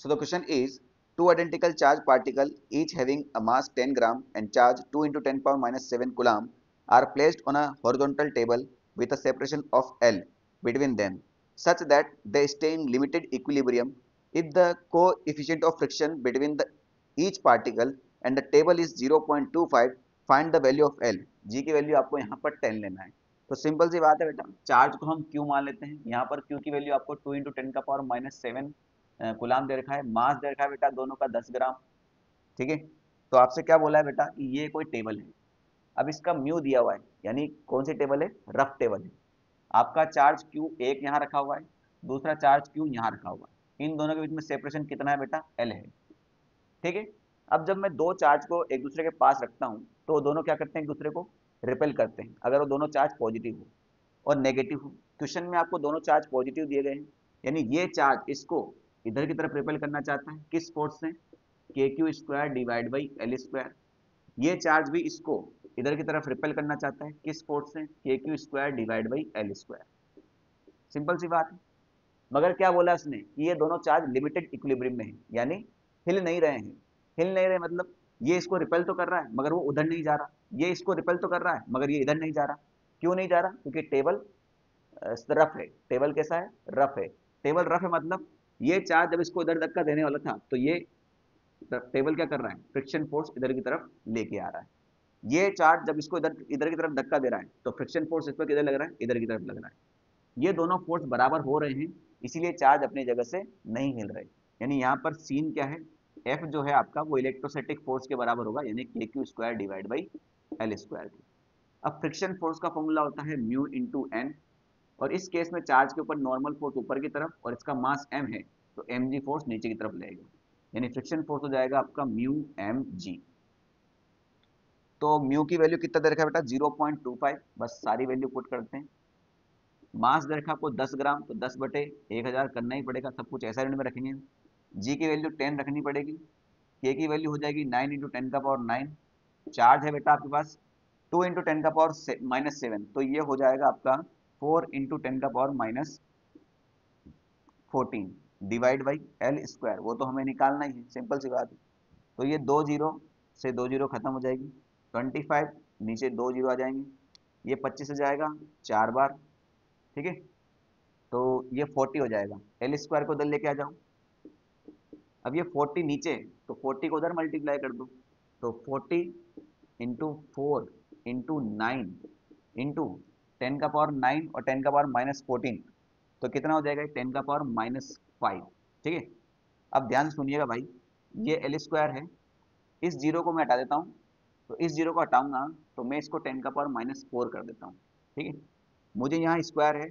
So the question is, two identical charged particles each having a mass 10 gram and charge 2 into 10 power minus 7 coulomb are placed on a horizontal table with a separation of L between them such that they stay in limited equilibrium if the coefficient of friction between each particle and the table is 0.25. Find the value of L. G की value आपको यहाँ पर 10 लेना है। तो simple सी बात है बेटा, चार्ज को हम Q मान लेते हैं। यहाँ पर Q की वैल्यू आपको 2 इंटू 10 का पावर माइनस 7 गुलाम दे रखा है। मास दे रखा है बेटा दोनों का 10 ग्राम। ठीक है, तो आपसे क्या बोला है बेटा कि ये कोई टेबल है। अब इसका म्यू दिया हुआ है, यानी कौन सी टेबल है, रफ टेबल है। आपका चार्ज Q एक यहाँ रखा हुआ है, दूसरा चार्ज Q यहाँ रखा हुआ है। इन दोनों के बीच में सेपरेशन कितना है बेटा, L है। ठीक है, अब जब मैं दो चार्ज को एक दूसरे के पास रखता हूँ तो दोनों क्या करते हैं, एक दूसरे को रिपेल करते हैं अगर वो दोनों चार्ज पॉजिटिव हो और नेगेटिव हो। क्वेश्चन में आपको दोनों चार्ज पॉजिटिव दिए गए हैं, यानी ये चार्ज इसको इधर की तरफ रिपेल करना चाहता है, किस फोर्स से, K Q square divide by L square. ये चार्ज भी इसको इधर की तरफ रिपेल करना चाहता है, किस फोर्स से, K Q square divide by L square. Simple सी बात है। मगर क्या बोला उसने कि ये दोनों चार्ज लिमिटेड इक्विलिब्रियम में है, यानी हिल नहीं रहे हैं। हिल नहीं रहे मतलब ये इसको रिपेल तो कर रहा है मगर वो उधर नहीं जा रहा, ये इसको रिपेल तो कर रहा है मगर ये इधर नहीं जा रहा। क्यों नहीं जा रहा, क्योंकि टेबल रफ है। टेबल कैसा है, रफ है। टेबल रफ है मतलब ये चार्ज जब इसको इधर धक्का देने वाला था तो ये टेबल क्या कर रहा है, फ्रिक्शन फोर्स इधर की तरफ लेके आ रहा है। ये चार्ज जब इसको इधर इधर की तरफ धक्का दे रहा है तो फ्रिक्शन फोर्स इस पर किधर लग रहा है, इधर की तरफ लग रहा है। ये दोनों फोर्स बराबर हो रहे हैं, इसीलिए चार्ज अपनी जगह से नहीं हिल रहे। यानी यहाँ पर सीन क्या है, एफ जो है आपका वो इलेक्ट्रोस्टैटिक फोर्स के बराबर होगा, यानी के Q square divide by L square. अब फ्रिक्शन फोर्स का फॉर्मूला होता है म्यू इंटू एन, और इस केस में चार्ज के ऊपर नॉर्मल फोर्स ऊपर की तरफ और इसका मास m है तो mg फोर्स नीचे की तरफ लगेगा, यानी फ्रिक्शन फोर्स हो जाएगा आपका म्यू mg। तो म्यू की वैल्यू कितना दे रखा है बेटा, 0.25। बस सारी वैल्यू पुट करते हैं। मास दे रखा आपको 10 ग्राम, तो 10 बटे 1000 करना ही पड़ेगा, सब कुछ ऐसा यूनिट में रखेंगे। जी की वैल्यू 10 रखनी पड़ेगी, के की वैल्यू हो जाएगी 9 इंटू 10 का पावर 9। चार्ज है बेटा आपके पास 2 इंटू 10 का पावर माइनस 7, तो ये हो जाएगा आपका 4 इंटू 10 का power minus 14 divide by L square. वो तो हमें निकालना ही है, सिंपल सी बात है। तो ये 2 जीरो से 2 जीरो खत्म हो जाएगी, 25 नीचे 2 जीरो आ जाएंगे, ये 25 से जाएगा 4 बार। ठीक है, तो ये 40 हो जाएगा। एल स्क्वायर को उधर लेके आ जाओ। अब ये 40 नीचे, तो 40 को उधर मल्टीप्लाई कर दो, तो 40 इंटू 4 इंटू 9 इंटू 10 का पावर 9 और 10 का पावर माइनस 14, तो कितना हो जाएगा, 10 का पावर माइनस 5। ठीक है, अब ध्यान से सुनिएगा भाई, ये एल स्क्वायर है, इस जीरो को मैं हटा देता हूँ, तो इस जीरो को हटाऊंगा तो मैं इसको 10 का पावर माइनस 4 कर देता हूँ। ठीक है, मुझे यहाँ स्क्वायर है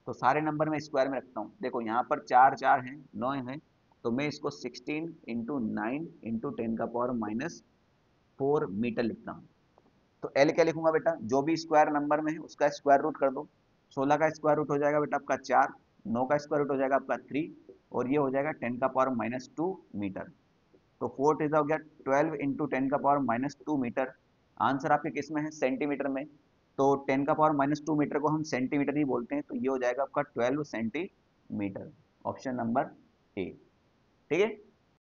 तो सारे नंबर मैं स्क्वायर में रखता हूँ। देखो यहाँ पर 4 4 है, 9 है, तो मैं इसको 16 इंटू 9 इंटू 10 का पावर माइनस 4 मीटर लिखता हूँ। तो एल क्या लिखूंगा बेटा, जो भी स्क्वायर नंबर में है उसका स्क्वायर रूट कर दो। 16 का स्क्वायर रूट हो जाएगा बेटा आपका 4, 9 का स्क्वायर रूट हो जाएगा आपका 3, और ये हो जाएगा 10 का पावर माइनस 2 मीटर। तो 4 टीजा हो गया 12 इंटू 10 का पावर माइनस 2 मीटर। आंसर आपके किस में है, सेंटीमीटर में। तो 10 का पावर माइनस 2 मीटर को हम सेंटीमीटर ही बोलते हैं, तो ये हो जाएगा आपका 12 सेंटीमीटर। Option number A. ठीक है,